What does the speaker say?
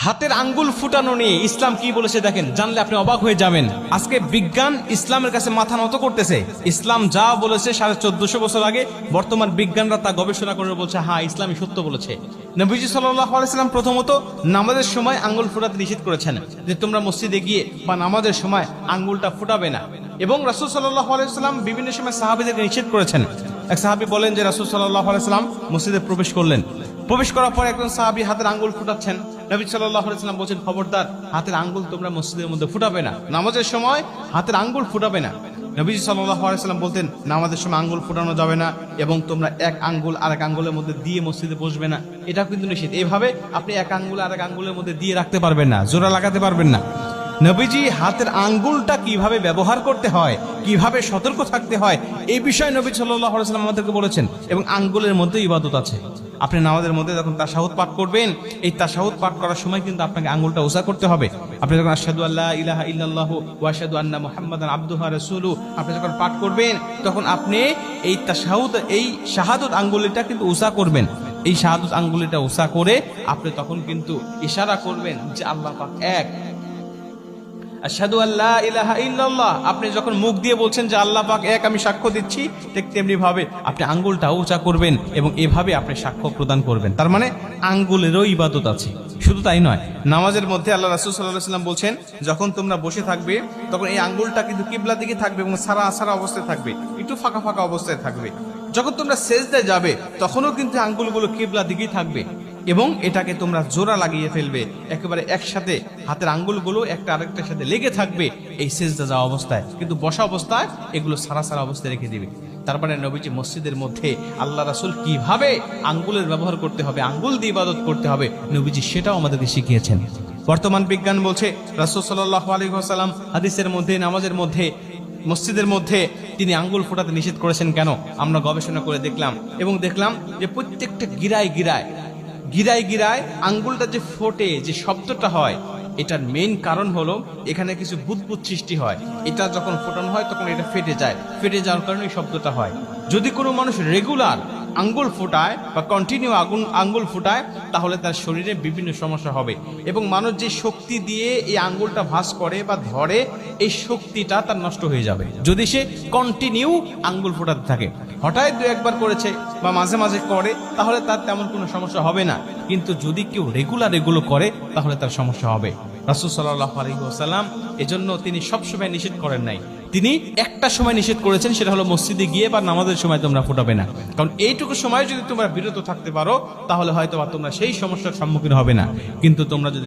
হাতের আঙ্গুল ফুটানো নিয়ে ইসলাম কি বলেছে দেখেন, জানলে আপনি অবাক হয়ে যাবেন। আজকে বিজ্ঞান ইসলামের কাছে মাথা নত করতেছে। ইসলাম যা বলেছে 1450 বছর আগে, বর্তমান বিজ্ঞানরা তা গবেষণা করে বলছে হ্যাঁ ইসলামই সত্য বলেছে। নবীজি সাল্লাল্লাহু আলাইহি সাল্লাম প্রথমত নামাজের সময় আঙ্গুল ফুটাতে নিষেধ করেছেন, যে তোমরা মসজিদে গিয়ে বা নামাজের সময় আঙ্গুলটা ফুটাবে না। এবং রাসূল সাল্লাল্লাহু আলাইহি সাল্লাম বিভিন্ন সময় সাহাবীদেরকে নিষেধ করেছেন। এক সাহাবী বলেন যে রাসূল সাল্লাল্লাহু আলাইহি সাল্লাম মসজিদে প্রবেশ করলেন। প্রবেশ করার পর একজন সাহাবী হাতের আঙ্গুল ফুটাচ্ছেন। নবী সাল্লাল্লাহু আলাইহি সাল্লাম বলেন, খবরদার, হাতের আঙ্গুল তোমরা মসজিদের মধ্যে ফুটাবে না, নামাজের সময় হাতের আঙ্গুল ফুটাবে না। নবী সাল্লাল্লাহু আলাইহি সাল্লাম বলতেন, নামাজের সময় আঙ্গুল ফুটানো যাবে না, এবং তোমরা এক আঙ্গুল আরেক আঙ্গুলের মধ্যে দিয়ে মসজিদে বসবে না, এটা কিন্তু নিষেধ। এইভাবে আপনি এক আঙ্গুল আরেক আঙ্গুলের মধ্যে দিয়ে রাখতে পারবেন না, জোড়া লাগাতে পারবেন না। নবীজি হাতের আঙ্গুলটা কিভাবে ব্যবহার করতে হয়, কিভাবে সতর্ক থাকতে হয়, এই বিষয়ে নবী সাল্লাল্লাহু আলাইহি সাল্লাম আমাদেরকে বলেছেন। এবং আঙ্গুলের মধ্যে ইবাদত আছে। আপনি নামাজের মধ্যে যখন তাশাহুদ পাঠ করবেন, এই তাশাহুদ পাঠ করার সময় কিন্তু আপনাকে আঙ্গুলটা উঁচা করতে হবে। আপনি যখন আশহাদু আল্লা ইলাহা ইল্লাল্লাহু ওয়া আশহাদু আন্না মুহাম্মাদান আবদুহু ওয়া রাসূলুহু আপনি যখন পাঠ করবেন, তখন আপনি এই তাশাহুদ, এই শাহাদাত আঙ্গুলটা কিন্তু উঁচা করবেন। এই শাহাদাত আঙ্গুলটা উঁচা করে আপনি তখন কিন্তু ইশারা করবেন যে আল্লাহ পাক এক। আশহাদু আল্লা ইলাহা ইল্লাল্লাহ, আপনি যখন মুখ দিয়ে বলছেন যে আল্লাহ পাক এক, আমি সাক্ষ্য দিচ্ছি, ঠিক তেমনি ভাবে আপনি আঙ্গুলটা উঁচা করবেন এবং এভাবে আপনি সাক্ষ্য প্রদান করবেন। তার মানে আঙ্গুলেরও ইবাদত আছে। শুধু তাই নয়, নামাজের মধ্যে আল্লাহ রাসূল সাল্লাল্লাহু আলাইহি ওয়াসাল্লাম বলছেন, যখন তোমরা বসে থাকবে তখন এই আঙ্গুলটা কিন্তু কিবলার দিকে থাকবে এবং সারা অবস্থায় থাকবে, একটু ফাঁকা অবস্থায় থাকবে। যখন তোমরা সেজদায় যাবে তখনও কিন্তু আঙ্গুলগুলো কিবলার দিকেই থাকবে এবং এটাকে তোমরা জোড়া লাগিয়ে ফেলবে, একেবারে একসাথে হাতের আঙ্গুলগুলো একটা আরেকটার সাথে লেগে থাকবে এই সেজদা যাওয়া অবস্থায়। কিন্তু বসা অবস্থায় এগুলো সারা অবস্থায় রেখে দিবে। তারপরে নবীজি মসজিদের মধ্যে আল্লাহ রাসূল কিভাবে আঙ্গুলের ব্যবহার করতে হবে, আঙ্গুল দিয়ে ইবাদত করতে হবে, নবীজি সেটাও আমাদেরকে শিখিয়েছেন। বর্তমান বিজ্ঞান বলছে রাসূল সাল্লাল্লাহু আলাইহি ওয়াসাল্লাম হাদিসের মধ্যে, নামাজের মধ্যে, মসজিদের মধ্যে তিনি আঙ্গুল ফোটাতে নিষেধ করেছেন কেন? আমরা গবেষণা করে দেখলাম এবং দেখলাম যে প্রত্যেকটা গিরায় আঙ্গুলটা যে ফোটে, যে শব্দটা হয়, এটার মেইন কারণ হলো এখানে কিছু বুদবুদ সৃষ্টি হয়। এটা যখন ফোটানো হয় তখন এটা ফেটে যাওয়ার কারণে এই শব্দটা হয়। যদি কোনো মানুষ রেগুলার আঙ্গুল ফোটায় বা কন্টিনিউ আঙ্গুল ফোটায়, তাহলে তার শরীরে বিভিন্ন সমস্যা হবে এবং মানুষ যে শক্তি দিয়ে এই আঙ্গুলটা ভাঁজ করে বা ধরে, এই শক্তিটা তার নষ্ট হয়ে যাবে যদি সে কন্টিনিউ আঙ্গুল ফোটাতে থাকে। হঠাৎ দু একবার করেছে বা মাঝে মাঝে করে, তাহলে তার তেমন কোনো সমস্যা হবে না। কিন্তু যদি কেউ রেগুলার এগুলো করে, তাহলে তার সমস্যা হবে। রাসূল সাল্লাল্লাহু আলাইহি ওয়াসাল্লাম এজন্য তিনি সবসময় নিষেধ করেন নাই, তিনি একটা সময় নিষেধ করেছেন, সেটা হলো মসজিদে গিয়ে বা নামাজের সময় তোমরা ফোটাবে না। কারণ এইটুকু সময় যদি তোমরা বিরত থাকতে পারো, তাহলে হয়তো তোমরা সেই সমস্যার সম্মুখীন হবে না। কিন্তু তোমরা যদি